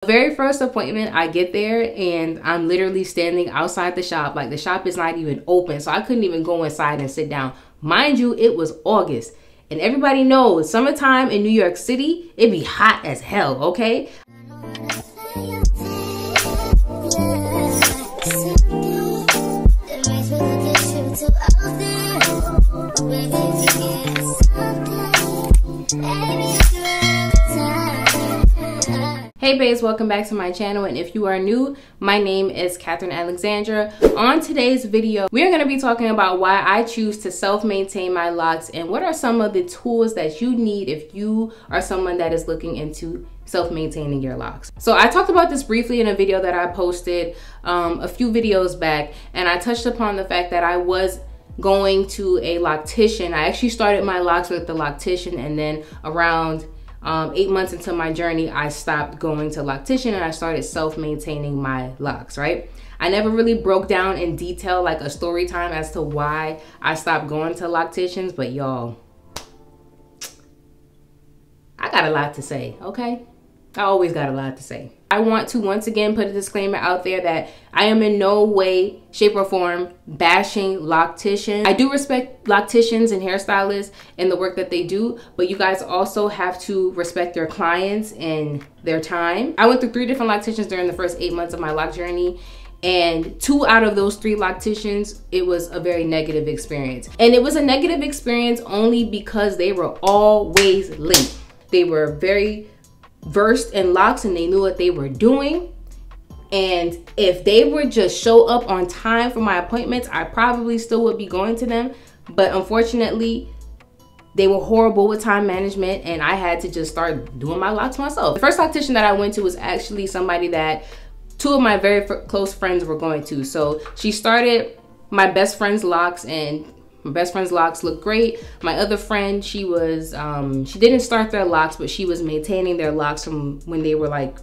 The very first appointment, I get there and I'm literally standing outside the shop. Like, the shop is not even open, so I couldn't even go inside and sit down. Mind you, it was August, and everybody knows summertime in New York City, it be hot as hell, okay? Hey baes, welcome back to my channel, and if you are new, my name is Catherine Alexandra. On today's video, we are going to be talking about why I choose to self-maintain my locks and what are some of the tools that you need if you are someone that is looking into self-maintaining your locks. So I talked about this briefly in a video that I posted a few videos back, and I touched upon the fact that I was going to a loctician. I actually started my locks with the loctician, and then around 8 months into my journey, I stopped going to loctician and I started self-maintaining my locks, right? I never really broke down in detail like a story time as to why I stopped going to locticians, but y'all, I got a lot to say, okay? I always got a lot to say. I want to once again put a disclaimer out there that I am in no way, shape, or form bashing locticians. I do respect locticians and hairstylists and the work that they do, but you guys also have to respect your clients and their time. I went through 3 different locticians during the first 8 months of my lock journey, and 2 out of those 3 locticians, it was a very negative experience. And it was a negative experience only because they were always late. They were very versed in locks and they knew what they were doing, and if they would just show up on time for my appointments, I probably still would be going to them. But unfortunately, they were horrible with time management, and I had to just start doing my locks myself. The first loctician that I went to was actually somebody that 2 of my very close friends were going to. So she started my best friend's locks, and my best friend's locks look great. My other friend, she was, she didn't start their locks, but she was maintaining their locks from when they were like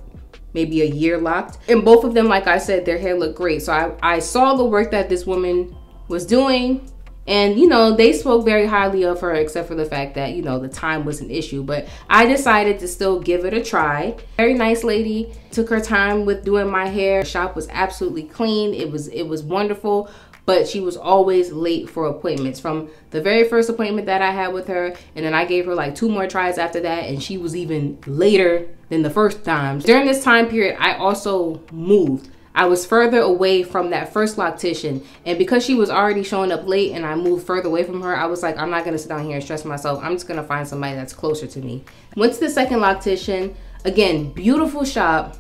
maybe a year locked. And both of them, like I said, their hair looked great. So I saw the work that this woman was doing, and you know, they spoke very highly of her, except for the fact that, you know, the time was an issue. But I decided to still give it a try. Very nice lady, took her time with doing my hair. The shop was absolutely clean. It was wonderful. But she was always late for appointments. From the very first appointment that I had with her, and then I gave her like 2 more tries after that, and she was even later than the first time. During this time period, I also moved. I was further away from that first loctician, and because she was already showing up late and I moved further away from her, I was like, I'm not gonna sit down here and stress myself. I'm just gonna find somebody that's closer to me. Went to the second loctician. Again, beautiful shop.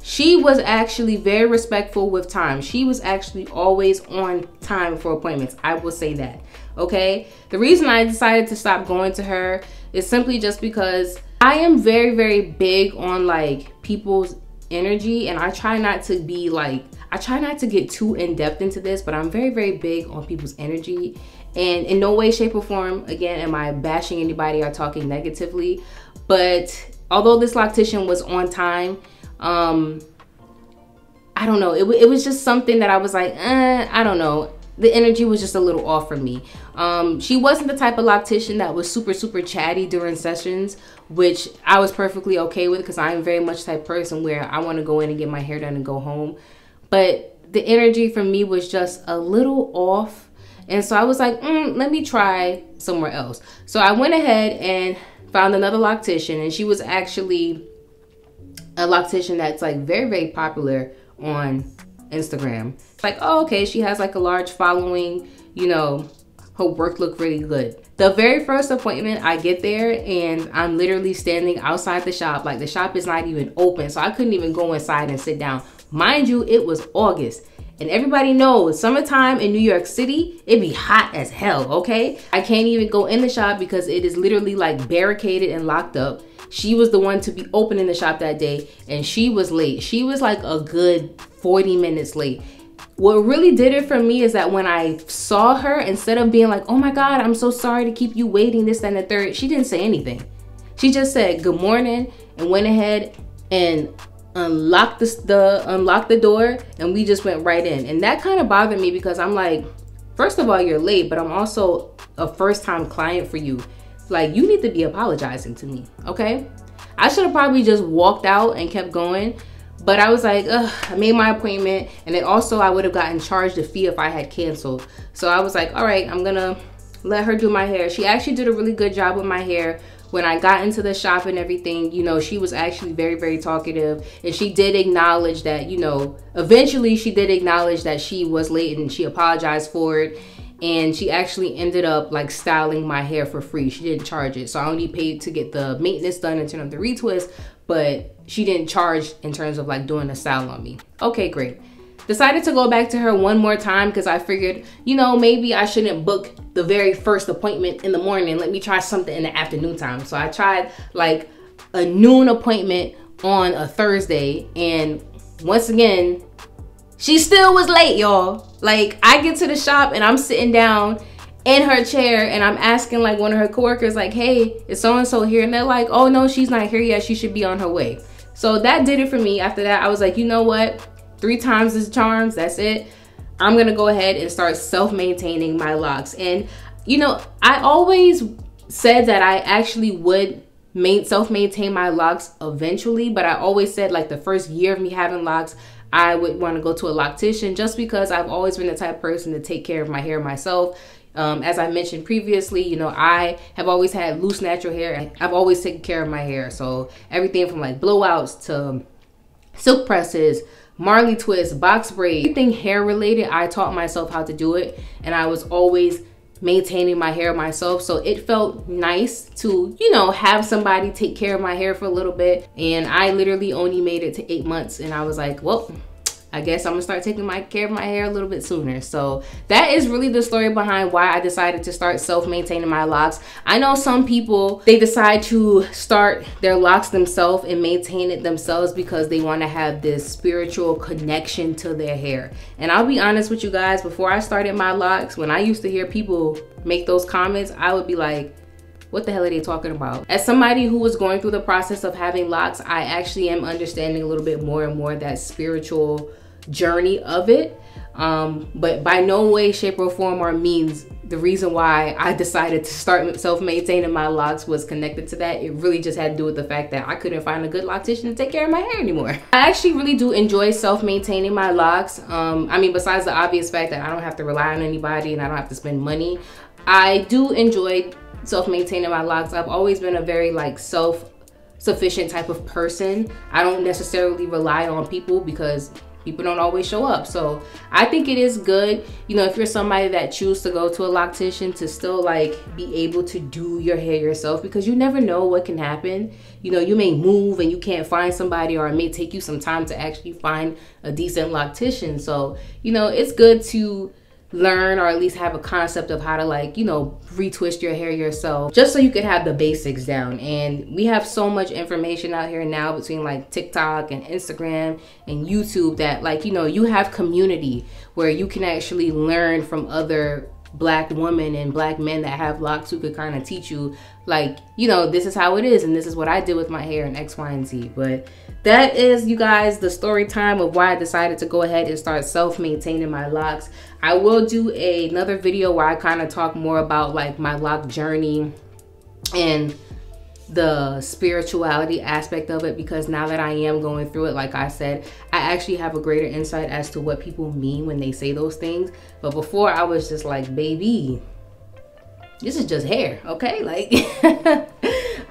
She was actually very respectful with time. She was actually always on time for appointments. I will say that, okay? The reason I decided to stop going to her is simply just because I am very, very big on like people's energy, and I try not to be like, I try not to get too in depth into this, but I'm very, very big on people's energy. And in no way, shape, or form, again, am I bashing anybody or talking negatively. But although this loctician was on time, I don't know, it was just something that I was like, I don't know, the energy was just a little off for me. She wasn't the type of loctician that was super chatty during sessions, which I was perfectly okay with, because I am very much the type of person where I want to go in and get my hair done and go home. But the energy for me was just a little off, and so I was like, let me try somewhere else. So I went ahead and found another loctician, and she was actually a loctician that's like very popular on Instagram. It's like, oh, okay, she has like a large following, you know, her work looked really good. The very first appointment, I get there and I'm literally standing outside the shop. Like, the shop is not even open, so I couldn't even go inside and sit down. Mind you, it was August, and everybody knows summertime in New York City, it be hot as hell, okay? I can't even go in the shop because it is literally like barricaded and locked up. She was the one to be opening the shop that day, and she was late. She was like a good 40 minutes late. What really did it for me is that when I saw her, instead of being like, oh my God, I'm so sorry to keep you waiting, this, that, and the third, she didn't say anything. She just said good morning and went ahead and unlocked the door, and we just went right in. And that kind of bothered me because I'm like, first of all, you're late, but I'm also a first-time client for you. Like, you need to be apologizing to me, okay? I should have probably just walked out and kept going. But I was like, ugh, I made my appointment. And then also I would have gotten charged a fee if I had canceled. So I was like, all right, I'm gonna let her do my hair. She actually did a really good job with my hair. When I got into the shop and everything, you know, she was actually very, very talkative. And she did acknowledge that, you know, eventually she did acknowledge that she was late and she apologized for it. And she actually ended up like styling my hair for free. She didn't charge it. So I only paid to get the maintenance done and turn up the retwist, but she didn't charge in terms of like doing a style on me. Okay, great. Decided to go back to her one more time because I figured, you know, maybe I shouldn't book the very first appointment in the morning. Let me try something in the afternoon time. So I tried like a noon appointment on a Thursday, and once again, she still was late, y'all. Like, I get to the shop and I'm sitting down in her chair and I'm asking like one of her coworkers, like, hey, is so-and-so here? And they're like, oh no, she's not here yet. She should be on her way. So that did it for me. After that, I was like, you know what? 3 times is charms, that's it. I'm gonna go ahead and start self-maintaining my locks. And you know, I always said that I actually would self-maintain my locks eventually, but I always said like the first year of me having locks, I would want to go to a loctician, just because I've always been the type of person to take care of my hair myself. As I mentioned previously, you know, I have always had loose natural hair. I've always taken care of my hair. So everything from like blowouts to silk presses, Marley twists, box braids, everything hair related, I taught myself how to do it. And I was always maintaining my hair myself. So it felt nice to, you know, have somebody take care of my hair for a little bit. And I literally only made it to 8 months. And I was like, well, I guess I'm gonna start taking care of my hair a little bit sooner. So that is really the story behind why I decided to start self-maintaining my locks. I know some people, they decide to start their locks themselves and maintain it themselves because they want to have this spiritual connection to their hair. And I'll be honest with you guys, before I started my locks, when I used to hear people make those comments, I would be like, what the hell are they talking about? As somebody who was going through the process of having locks, I actually am understanding a little bit more and more that spiritual journey of it. But by no way, shape, or form or means the reason why I decided to start self-maintaining my locks was connected to that. It really just had to do with the fact that I couldn't find a good loctician to take care of my hair anymore. I actually really do enjoy self-maintaining my locks. I mean, besides the obvious fact that I don't have to rely on anybody and I don't have to spend money, I do enjoy self-maintaining my locks. I've always been a very like self-sufficient type of person. I don't necessarily rely on people because people don't always show up. So I think it is good, you know, if you're somebody that chooses to go to a loctician, to still like be able to do your hair yourself, because you never know what can happen. You know, you may move and you can't find somebody, or it may take you some time to actually find a decent loctician. So, you know, it's good to learn, or at least have a concept of how to, like, you know, retwist your hair yourself, just so you can have the basics down. And we have so much information out here now between like TikTok and Instagram and YouTube that, like, you know, you have community where you can actually learn from other Black women and Black men that have locks, who could kind of teach you, like, you know, this is how it is and this is what I did with my hair and X, Y, and Z. But that is, you guys, the story time of why I decided to go ahead and start self-maintaining my locks. I will do another video where I kind of talk more about like my lock journey and the spirituality aspect of it, because now that I am going through it, like I said, I actually have a greater insight as to what people mean when they say those things. But before, I was just like, baby, this is just hair, okay? Like,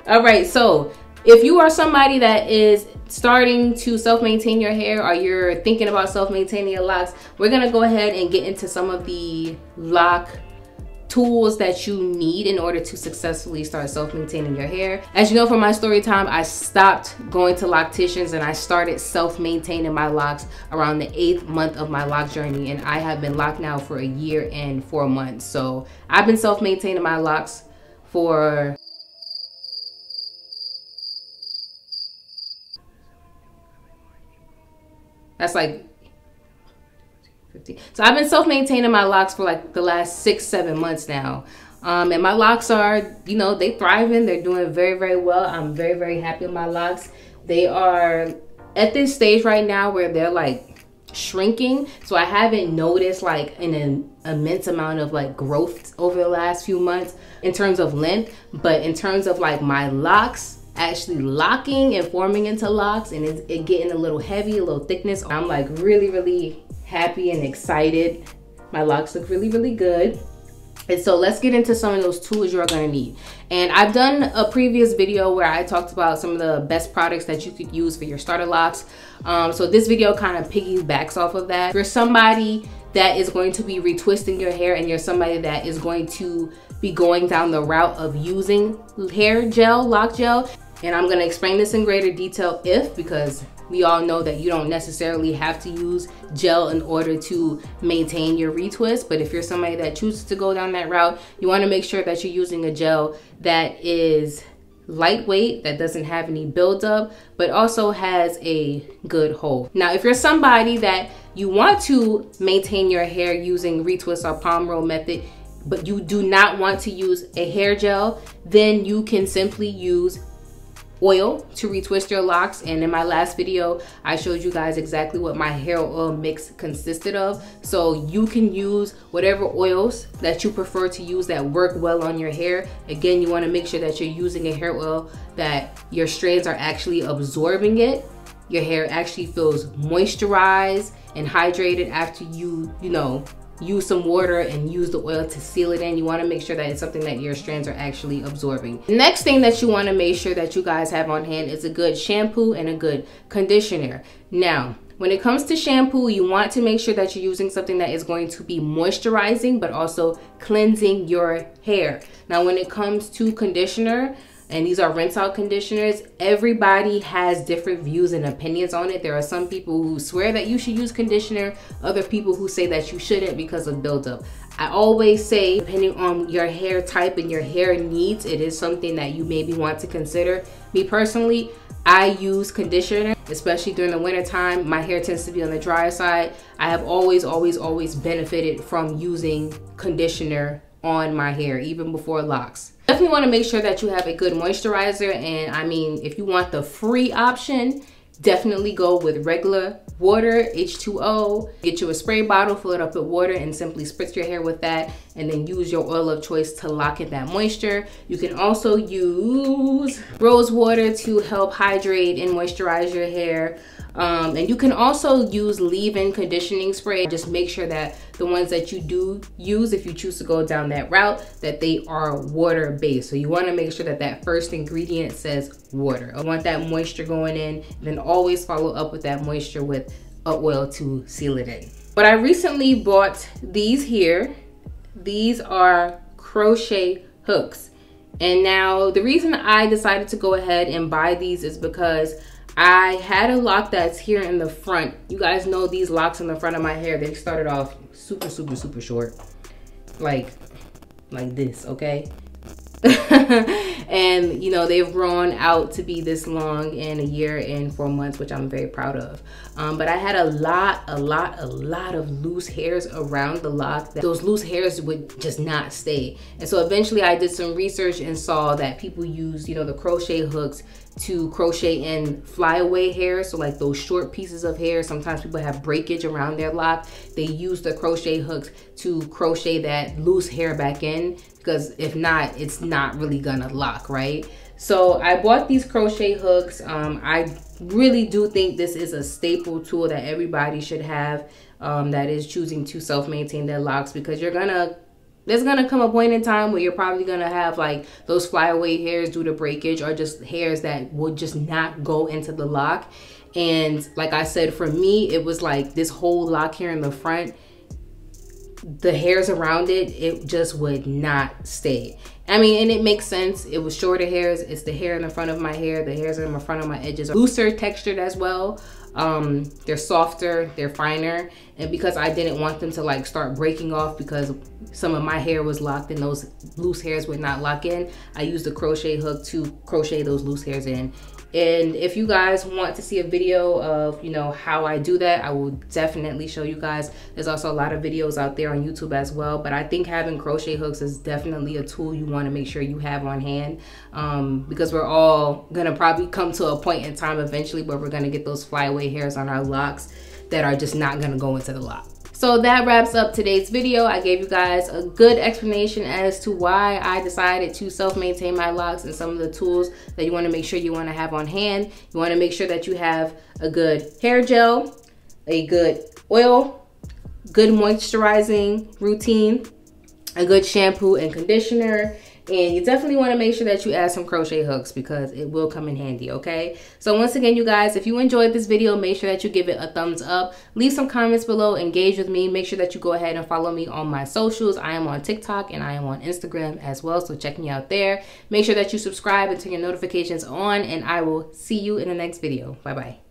all right, so if you are somebody that is starting to self-maintain your hair, or you're thinking about self-maintaining your locks, we're gonna go ahead and get into some of the lock tools that you need in order to successfully start self-maintaining your hair. As you know from my story time, I stopped going to locticians and I started self-maintaining my locks around the 8th month of my lock journey, and I have been locked now for a year and 4 months. So I've been self-maintaining my locks for that's like 50. So I've been self-maintaining my locks for like the last 6-7 months now. And my locks are, you know, they thriving. They're doing very, very well. I'm very, very happy with my locks. They are at this stage right now where they're like shrinking. So I haven't noticed like an immense amount of like growth over the last few months in terms of length. But in terms of like my locks, actually locking and forming into locks, and it getting a little heavy, a little thickness. I'm like really happy and excited. My locks look really good. And so let's get into some of those tools you're gonna need. And I've done a previous video where I talked about some of the best products that you could use for your starter locks. So this video kind of piggybacks off of that. If you're somebody that is going to be retwisting your hair, and you're somebody that is going to be going down the route of using hair gel, lock gel, and I'm gonna explain this in greater detail because we all know that you don't necessarily have to use gel in order to maintain your retwist. But if you're somebody that chooses to go down that route, you wanna make sure that you're using a gel that is lightweight, that doesn't have any buildup, but also has a good hold. Now, if you're somebody that you want to maintain your hair using retwist or palm roll method, but you do not want to use a hair gel, then you can simply use oil to retwist your locks. And in my last video, I showed you guys exactly what my hair oil mix consisted of. So you can use whatever oils that you prefer to use that work well on your hair. Again, you want to make sure that you're using a hair oil that your strands are actually absorbing it. Your hair actually feels moisturized and hydrated after you use some water and use the oil to seal it in. You want to make sure that it's something that your strands are actually absorbing. The next thing that you want to make sure that you guys have on hand is a good shampoo and a good conditioner. Now, when it comes to shampoo, you want to make sure that you're using something that is going to be moisturizing but also cleansing your hair. Now, when it comes to conditioner, and these are rinse out conditioners, everybody has different views and opinions on it. There are some people who swear that you should use conditioner, other people who say that you shouldn't because of buildup. I always say, depending on your hair type and your hair needs, it is something that you maybe want to consider. Me personally, I use conditioner, especially during the winter time. My hair tends to be on the drier side. I have always benefited from using conditioner on my hair, even before locks. Definitely want to make sure that you have a good moisturizer. And I mean, if you want the free option, definitely go with regular water, H2O. Get you a spray bottle, fill it up with water, and simply spritz your hair with that, and then use your oil of choice to lock in that moisture. You can also use rose water to help hydrate and moisturize your hair. And you can also use leave-in conditioning spray. Just make sure that the ones that you do use, if you choose to go down that route, that they are water-based. So you want to make sure that that first ingredient says water. I want that moisture going in, and then always follow up with that moisture with oil to seal it in. But I recently bought these here. These are crochet hooks. And now the reason I decided to go ahead and buy these is because I had a lock that's here in the front. You guys know these locks in the front of my hair, they started off super short. Like this, okay? And you know, they've grown out to be this long in a year and 4 months, which I'm very proud of. But I had a lot of loose hairs around the lock. Those loose hairs would just not stay. And so eventually I did some research and saw that people use, you know, the crochet hooks to crochet in flyaway hair. So like those short pieces of hair, sometimes people have breakage around their lock. They use the crochet hooks to crochet that loose hair back in, because if not, it's not really gonna lock, right? So I bought these crochet hooks. I really do think this is a staple tool that everybody should have that is choosing to self-maintain their locks, because there's gonna come a point in time where you're probably gonna have like those flyaway hairs due to breakage, or just hairs that would just not go into the lock. And like I said, for me, it was like this whole lock here in the front, the hairs around it just would not stay. I mean, and it makes sense. It was shorter hairs. It's the hair in the front of my hair. The hairs in the front of my edges are looser textured as well. They're softer, they're finer. And because I didn't want them to like start breaking off because some of my hair was locked and those loose hairs would not lock in, I used a crochet hook to crochet those loose hairs in. And if you guys want to see a video of, you know, how I do that, I will definitely show you guys. There's also a lot of videos out there on YouTube as well. But I think having crochet hooks is definitely a tool you want to make sure you have on hand, because we're all going to probably come to a point in time eventually where we're going to get those flyaway hairs on our locks that are just not going to go into the lock. So that wraps up today's video. I gave you guys a good explanation as to why I decided to self-maintain my locks and some of the tools that you want to make sure you want to have on hand. You want to make sure that you have a good hair gel, a good oil, good moisturizing routine, a good shampoo and conditioner, and you definitely want to make sure that you add some crochet hooks because it will come in handy, okay? So once again, you guys, if you enjoyed this video, make sure that you give it a thumbs up. Leave some comments below, engage with me. Make sure that you go ahead and follow me on my socials. I am on TikTok and I am on Instagram as well, so check me out there. Make sure that you subscribe and turn your notifications on, and I will see you in the next video. Bye-bye.